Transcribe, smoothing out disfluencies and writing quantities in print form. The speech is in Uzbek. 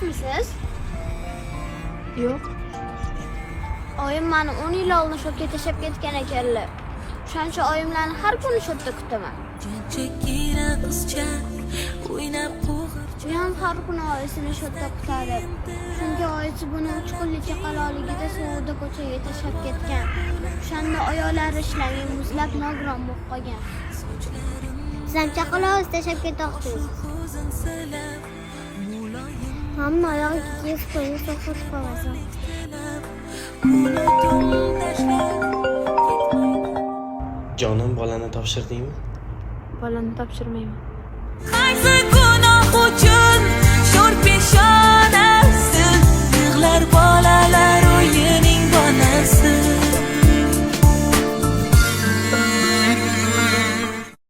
yo'qmisiz? Yo'q. Oyim meni 10 yil oldin shu yerga tashlab ketgan ekanlar. O'shancha oyimlarni har kuni shu yerda kutaman. Men har kuni oyisini shu yerda kutadi. Chunki oyisi buni 3 kunlik chaqaloqligida suvda ko'chaga tashlab ketgan. O'shanda oyoqlari ishlamay muzlab nogiron bo'lib qolgan. Siz ham chaqaloqni tashlab ketmoqchisiz. Hamma oyog'iga kiyib qo'yib so'qib qolmasin. Jonim, bolani topshirdingmi? Bolani topshirmayman. Qaysi gunoh uchun sho'r peshona